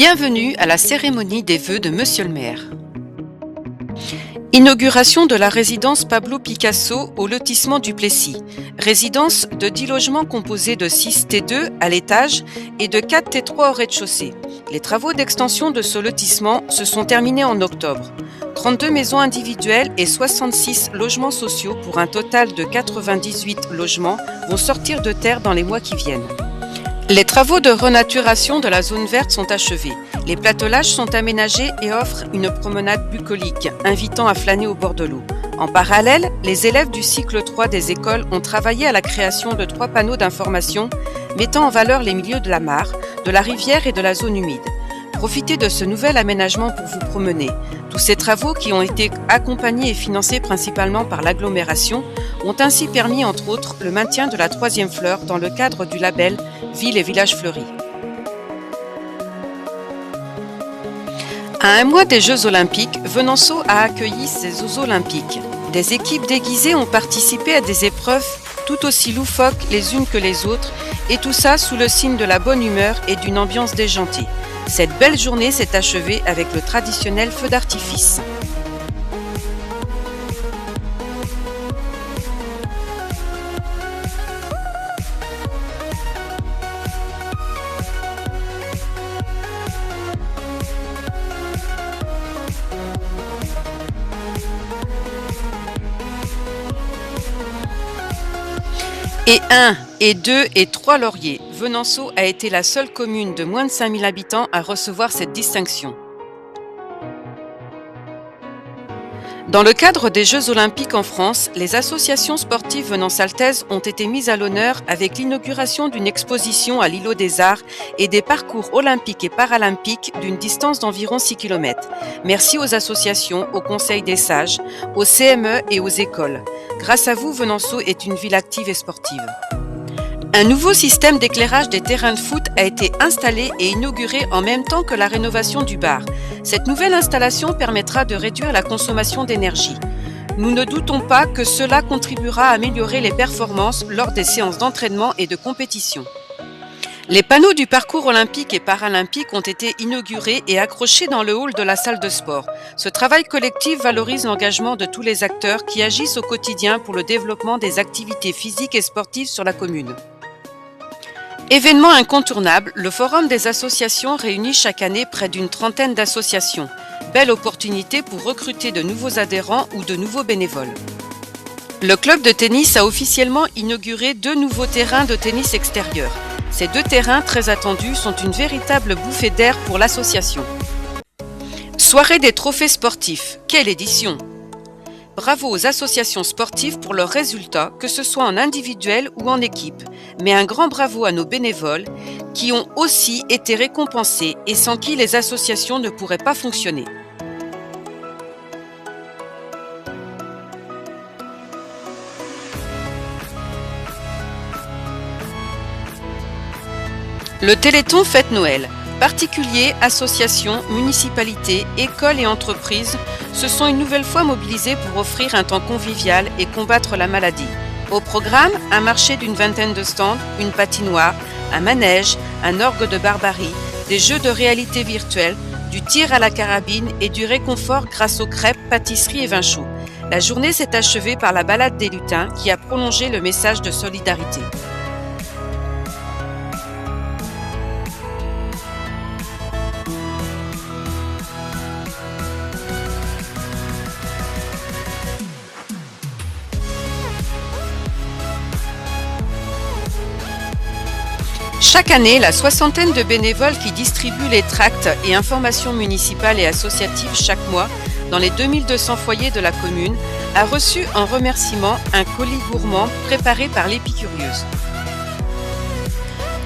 Bienvenue à la cérémonie des vœux de Monsieur le maire. Inauguration de la résidence Pablo Picasso au lotissement du Plessis. Résidence de 10 logements composés de 6 T2 à l'étage et de 4 T3 au rez-de-chaussée. Les travaux d'extension de ce lotissement se sont terminés en octobre. 32 maisons individuelles et 66 logements sociaux pour un total de 98 logements vont sortir de terre dans les mois qui viennent. Les travaux de renaturation de la zone verte sont achevés. Les platelages sont aménagés et offrent une promenade bucolique, invitant à flâner au bord de l'eau. En parallèle, les élèves du cycle 3 des écoles ont travaillé à la création de 3 panneaux d'information mettant en valeur les milieux de la mare, de la rivière et de la zone humide. Profitez de ce nouvel aménagement pour vous promener. Tous ces travaux, qui ont été accompagnés et financés principalement par l'agglomération, ont ainsi permis, entre autres, le maintien de la 3e fleur dans le cadre du label Ville et Village Fleuris. À un mois des Jeux Olympiques, Venançon a accueilli ses Jeux Olympiques. Des équipes déguisées ont participé à des épreuves tout aussi loufoques les unes que les autres, et tout ça sous le signe de la bonne humeur et d'une ambiance déjantée. Cette belle journée s'est achevée avec le traditionnel feu d'artifice. Et 1, et 2, et 3 lauriers. Venançon a été la seule commune de moins de 5000 habitants à recevoir cette distinction. Dans le cadre des Jeux Olympiques en France, les associations sportives venançaltaises ont été mises à l'honneur avec l'inauguration d'une exposition à l'îlot des Arts et des parcours olympiques et paralympiques d'une distance d'environ 6 km. Merci aux associations, au Conseil des sages, aux CME et aux écoles. Grâce à vous, Venançon est une ville active et sportive. Un nouveau système d'éclairage des terrains de foot a été installé et inauguré en même temps que la rénovation du bar. Cette nouvelle installation permettra de réduire la consommation d'énergie. Nous ne doutons pas que cela contribuera à améliorer les performances lors des séances d'entraînement et de compétition. Les panneaux du parcours olympique et paralympique ont été inaugurés et accrochés dans le hall de la salle de sport. Ce travail collectif valorise l'engagement de tous les acteurs qui agissent au quotidien pour le développement des activités physiques et sportives sur la commune. Événement incontournable, le Forum des associations réunit chaque année près d'une trentaine d'associations. Belle opportunité pour recruter de nouveaux adhérents ou de nouveaux bénévoles. Le club de tennis a officiellement inauguré 2 nouveaux terrains de tennis extérieur. Ces 2 terrains très attendus sont une véritable bouffée d'air pour l'association. Soirée des trophées sportifs. Quelle édition! Bravo aux associations sportives pour leurs résultats, que ce soit en individuel ou en équipe. Mais un grand bravo à nos bénévoles qui ont aussi été récompensés et sans qui les associations ne pourraient pas fonctionner. Le Téléthon Fête Noël. Particuliers, associations, municipalités, écoles et entreprises se sont une nouvelle fois mobilisés pour offrir un temps convivial et combattre la maladie. Au programme, un marché d'une vingtaine de stands, une patinoire, un manège, un orgue de barbarie, des jeux de réalité virtuelle, du tir à la carabine et du réconfort grâce aux crêpes, pâtisseries et vins chauds. La journée s'est achevée par la balade des lutins qui a prolongé le message de solidarité. Chaque année, la soixantaine de bénévoles qui distribuent les tracts et informations municipales et associatives chaque mois dans les 2200 foyers de la commune a reçu en remerciement un colis gourmand préparé par l'Épicurieuse.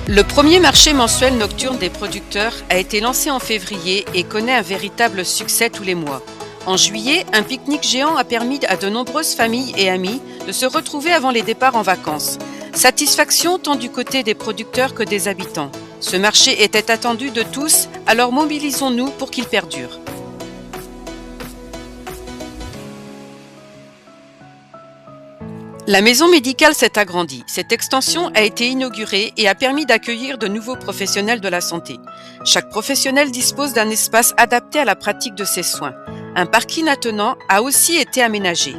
Le premier marché mensuel nocturne des producteurs a été lancé en février et connaît un véritable succès tous les mois. En juillet, un pique-nique géant a permis à de nombreuses familles et amis de se retrouver avant les départs en vacances. Satisfaction tant du côté des producteurs que des habitants. Ce marché était attendu de tous, alors mobilisons-nous pour qu'il perdure. La maison médicale s'est agrandie. Cette extension a été inaugurée et a permis d'accueillir de nouveaux professionnels de la santé. Chaque professionnel dispose d'un espace adapté à la pratique de ses soins. Un parking attenant a aussi été aménagé.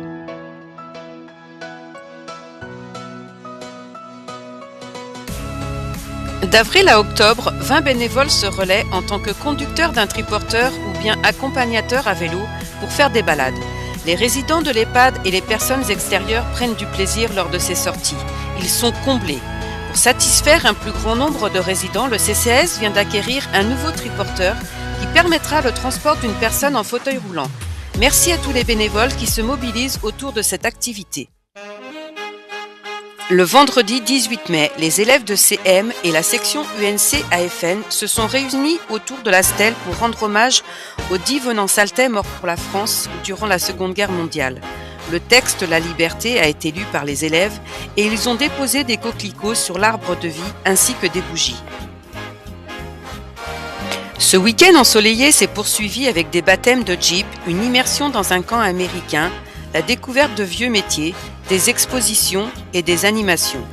D'avril à octobre, 20 bénévoles se relaient en tant que conducteurs d'un triporteur ou bien accompagnateurs à vélo pour faire des balades. Les résidents de l'EHPAD et les personnes extérieures prennent du plaisir lors de ces sorties. Ils sont comblés. Pour satisfaire un plus grand nombre de résidents, le CCAS vient d'acquérir un nouveau triporteur qui permettra le transport d'une personne en fauteuil roulant. Merci à tous les bénévoles qui se mobilisent autour de cette activité. Le vendredi 18 mai, les élèves de CM et la section UNC-AFN se sont réunis autour de la stèle pour rendre hommage aux 10 venants saltais morts pour la France durant la Seconde Guerre mondiale. Le texte La Liberté a été lu par les élèves et ils ont déposé des coquelicots sur l'arbre de vie ainsi que des bougies. Ce week-end ensoleillé s'est poursuivi avec des baptêmes de Jeep, une immersion dans un camp américain, la découverte de vieux métiers, des expositions et des animations.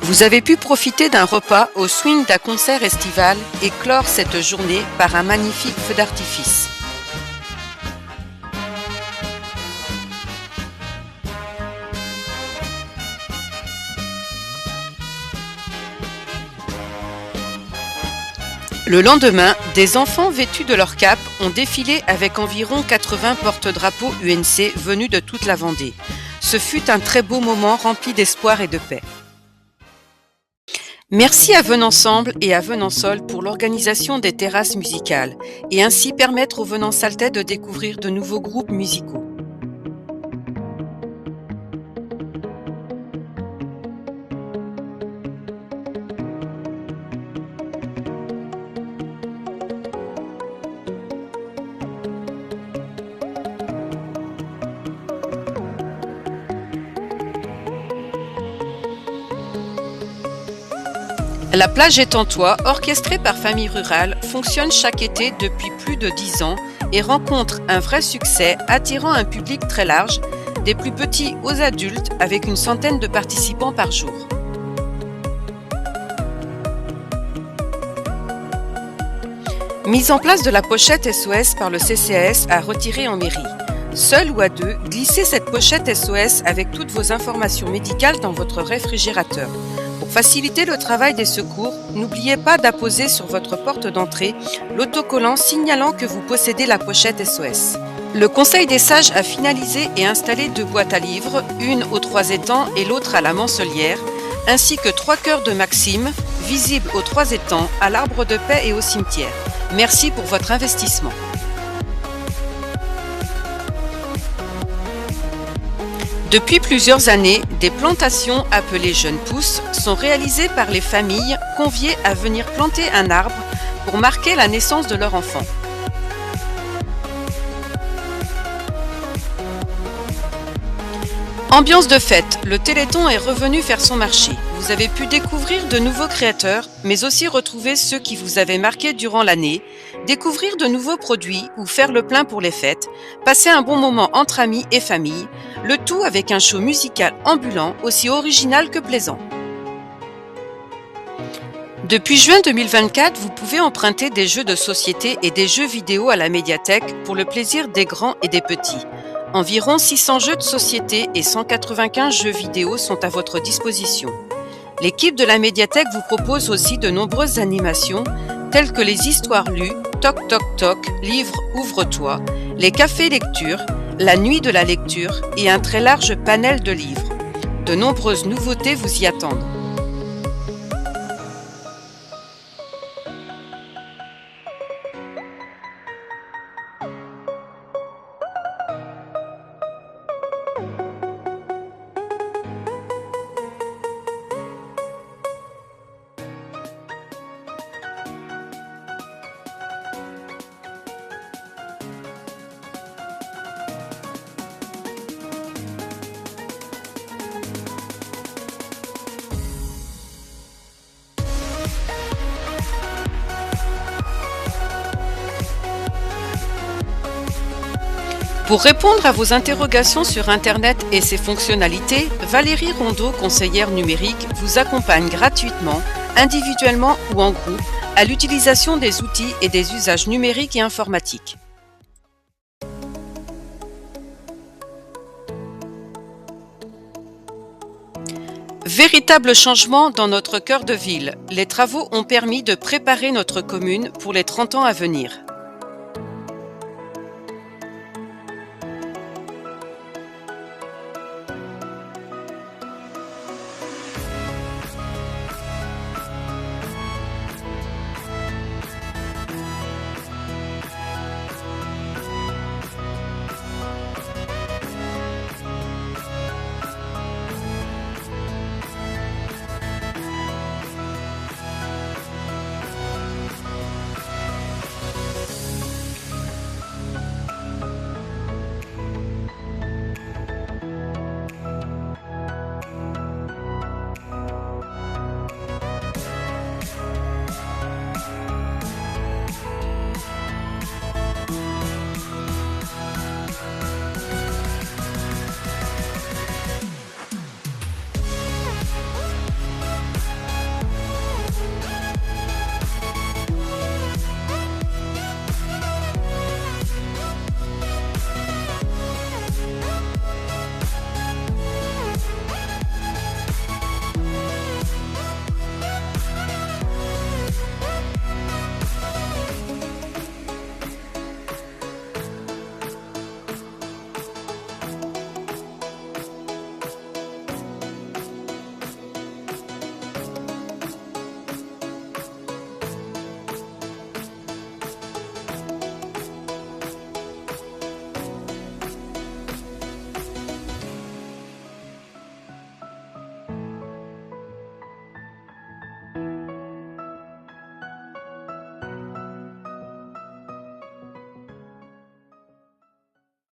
Vous avez pu profiter d'un repas au swing d'un concert estival et clore cette journée par un magnifique feu d'artifice. Le lendemain, des enfants vêtus de leur cape ont défilé avec environ 80 porte-drapeaux UNC venus de toute la Vendée. Ce fut un très beau moment rempli d'espoir et de paix. Merci à Venensemble et à Venensol pour l'organisation des terrasses musicales et ainsi permettre aux Venansaltais de découvrir de nouveaux groupes musicaux. La plage Étantois, orchestrée par Famille Rurale, fonctionne chaque été depuis plus de 10 ans et rencontre un vrai succès, attirant un public très large, des plus petits aux adultes, avec une centaine de participants par jour. Mise en place de la pochette SOS par le CCAS à retirer en mairie. Seul ou à deux, glissez cette pochette SOS avec toutes vos informations médicales dans votre réfrigérateur. Pour faciliter le travail des secours, n'oubliez pas d'apposer sur votre porte d'entrée l'autocollant signalant que vous possédez la pochette SOS. Le Conseil des sages a finalisé et installé 2 boîtes à livres, une aux 3 étangs et l'autre à la Mancellière, ainsi que 3 cœurs de Maxime, visibles aux 3 étangs, à l'Arbre de Paix et au cimetière. Merci pour votre investissement. Depuis plusieurs années, des plantations appelées jeunes pousses sont réalisées par les familles conviées à venir planter un arbre pour marquer la naissance de leur enfant. Ambiance de fête, le Téléthon est revenu faire son marché. Vous avez pu découvrir de nouveaux créateurs, mais aussi retrouver ceux qui vous avaient marqué durant l'année, découvrir de nouveaux produits ou faire le plein pour les fêtes, passer un bon moment entre amis et famille, le tout avec un show musical ambulant aussi original que plaisant. Depuis juin 2024, vous pouvez emprunter des jeux de société et des jeux vidéo à la médiathèque pour le plaisir des grands et des petits. Environ 600 jeux de société et 195 jeux vidéo sont à votre disposition. L'équipe de la médiathèque vous propose aussi de nombreuses animations telles que les histoires lues, Toc Toc Toc, livre ouvre-toi, les cafés lecture, la nuit de la lecture et un très large panel de livres. De nombreuses nouveautés vous y attendent. Pour répondre à vos interrogations sur Internet et ses fonctionnalités, Valérie Rondeau, conseillère numérique, vous accompagne gratuitement, individuellement ou en groupe, à l'utilisation des outils et des usages numériques et informatiques. Véritable changement dans notre cœur de ville. Les travaux ont permis de préparer notre commune pour les 30 ans à venir.